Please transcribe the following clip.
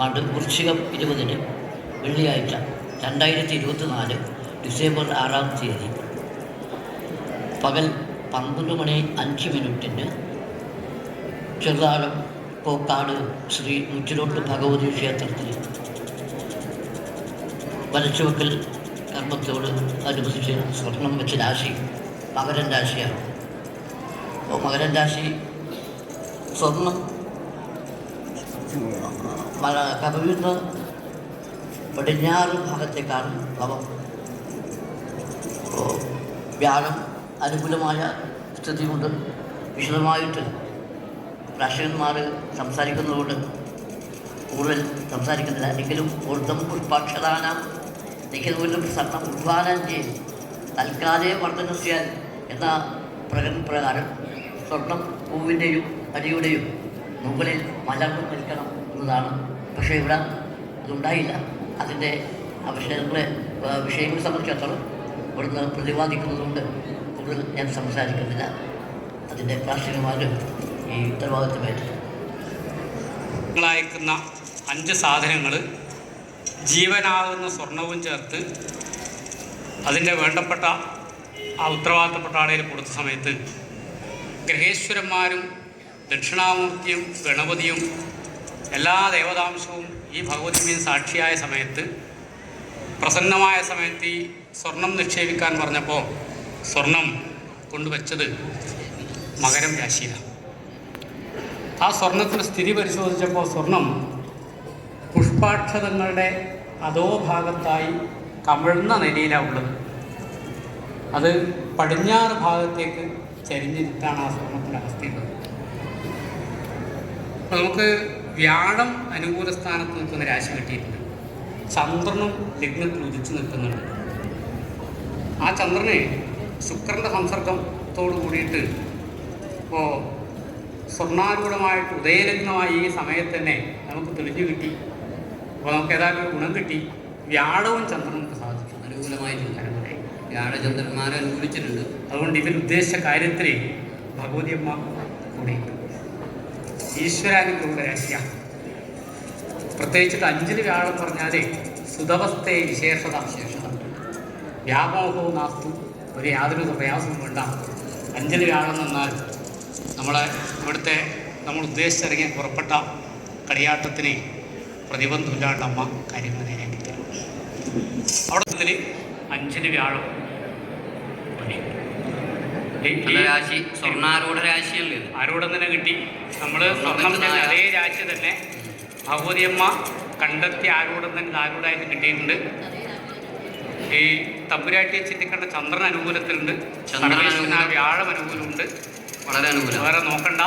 ആണ്ട് വൃശ്ചികം 20 വെള്ളിയാഴ്ച 2024 ഡിസംബർ 6-ാം തീയതി പകൽ 12:05 ചെറുതാഴം പോക്കാട് ശ്രീ മുച്ചിലോട്ട് ഭഗവതി ക്ഷേത്രത്തിൽ വലച്ചുവെക്കൽ കർമ്മത്തോട് അനുബന്ധിച്ച് സ്വർണം വെച്ച രാശി മകരൻ രാശിയാണ്. അപ്പോൾ മകരൻ രാശി സ്വർണം കടലിൽ നിന്ന് പടിഞ്ഞാറ് ഭാഗത്തേക്കാണ് ഭാവം. അപ്പോൾ വ്യാഴം അനുകൂലമായ സ്ഥിതി കൊണ്ട് വിശദമായിട്ട് രാഷ്ട്രീയന്മാർ സംസാരിക്കുന്നതുകൊണ്ട് കൂടുതൽ സംസാരിക്കുന്നില്ല. എങ്കിലും ഊർദ്ധം പുഷ്പാക്ഷരാനാം നിഖിലൂലം സർണം ഉദ്വാനം ചെയ്യും തൽക്കാലേ വർദ്ധനസ്യാൽ എന്ന പ്രകാരം സ്വർണം പൂവിൻ്റെയും അടിയുടെയും മുകളിൽ മലർന്നു നിൽക്കണം എന്നതാണ്. പക്ഷേ ഇവിടെ അതുണ്ടായില്ല. അതിൻ്റെ വിഷയങ്ങളെ സംബന്ധിച്ചിടത്തോളം ഇവിടുന്ന് പ്രതിപാദിക്കുന്നതുകൊണ്ട് കൂടുതൽ ഞാൻ സംസാരിക്കുന്നില്ല. അതിൻ്റെ കാർഷികമാരും ഈ ഉത്തരവാദിത്തമായിട്ട് അയക്കുന്ന 5 സാധനങ്ങൾ ജീവനാകുന്ന സ്വർണവും ചേർത്ത് അതിൻ്റെ വേണ്ടപ്പെട്ട ആ ഉത്തരവാദിത്തപ്പെട്ട ആളയിൽ കൊടുത്ത സമയത്ത് ഗ്രഹേശ്വരന്മാരും ദക്ഷിണാമൂർത്തിയും ഗണപതിയും എല്ലാ ദേവതാംശവും ഈ ഭഗവതിമയും സാക്ഷിയായ സമയത്ത് പ്രസന്നമായ സമയത്ത് ഈ സ്വർണം നിക്ഷേപിക്കാൻ പറഞ്ഞപ്പോൾ സ്വർണം കൊണ്ടുവച്ചത് മകരം രാശിയിലാണ്. ആ സ്വർണത്തിന് സ്ഥിതി പരിശോധിച്ചപ്പോൾ സ്വർണം പുഷ്പാക്ഷതങ്ങളുടെ അധോഭാഗത്തായി കമിഴ്ന്ന നിലയിലാണ് ഉള്ളത്. അത് പടിഞ്ഞാറ് ഭാഗത്തേക്ക് ചരിഞ്ഞിട്ടാണ് ആ സ്വർണത്തിൻ്റെ അവസ്ഥയുള്ളത്. അപ്പോൾ നമുക്ക് വ്യാഴം അനുകൂല സ്ഥാനത്ത് നിൽക്കുന്ന രാശി കിട്ടിയിട്ടുണ്ട്. ചന്ദ്രനും ലഗ്നത്തിൽ ഉദിച്ചു നിൽക്കുന്നുണ്ട്. ആ ചന്ദ്രന് ശുക്രൻ്റെ സംസർഗത്തോട് കൂടിയിട്ട് ഇപ്പോൾ സ്വർണ്ണാരൂഢമായിട്ട് ഉദയലഗ്നമായി ഈ സമയത്ത് തന്നെ നമുക്ക് തെളിഞ്ഞു കിട്ടി. അപ്പോൾ നമുക്ക് ഏതായാലും ഒരു ഗുണം കിട്ടി. വ്യാഴവും ചന്ദ്രനും നമുക്ക് സാധിച്ചു അനുകൂലമായിട്ടുണ്ട്. വ്യാഴചന്ദ്രന്മാരെ അനുകൂലിച്ചിട്ടുണ്ട്. അതുകൊണ്ട് ഇവർ ഉദ്ദേശിച്ച കാര്യത്തിൽ ഭഗവതിയമ്മ കൂടി ഈശ്വരാനുഗ്രഹ രാശിയാണ്. പ്രത്യേകിച്ചിട്ട് 5 വ്യാഴം പറഞ്ഞാൽ സുതവസ്ഥയെ വിശേഷത വ്യാമോഹവും നാസ്തു, ഒരു യാതൊരു പ്രയാസവും വേണ്ട. 5 വ്യാഴം എന്നാൽ നമ്മൾ ഉദ്ദേശിച്ചിറങ്ങിയ പുറപ്പെട്ട കളിയാട്ടത്തിന് പ്രതിബന്ധമില്ലാണ്ട് അമ്മ കാര്യങ്ങൾ നേരിട്ട് തരും. അവിടെ നിന്ന് 5 വ്യാഴം രാശി സ്വർണ്ണാരൂഢ രാശിയല്ലേ, ആരൂഢം തന്നെ കിട്ടി. നമ്മൾ സ്വർണം അതേ രാശി തന്നെ ഭഗവതിയമ്മ കണ്ടെത്തി ആരൂഢം തന്നെ ആരൂഢമായിട്ട് കിട്ടിയിട്ടുണ്ട്. ഈ തമ്പുരാട്ടിയെ ചിന്തിക്കേണ്ട ചന്ദ്രൻ അനുകൂലത്തിലുണ്ട്, സർവേശ്വരൻ വ്യാഴം അനുകൂലമുണ്ട്. വളരെ അനുകൂലം, വേറെ നോക്കണ്ട.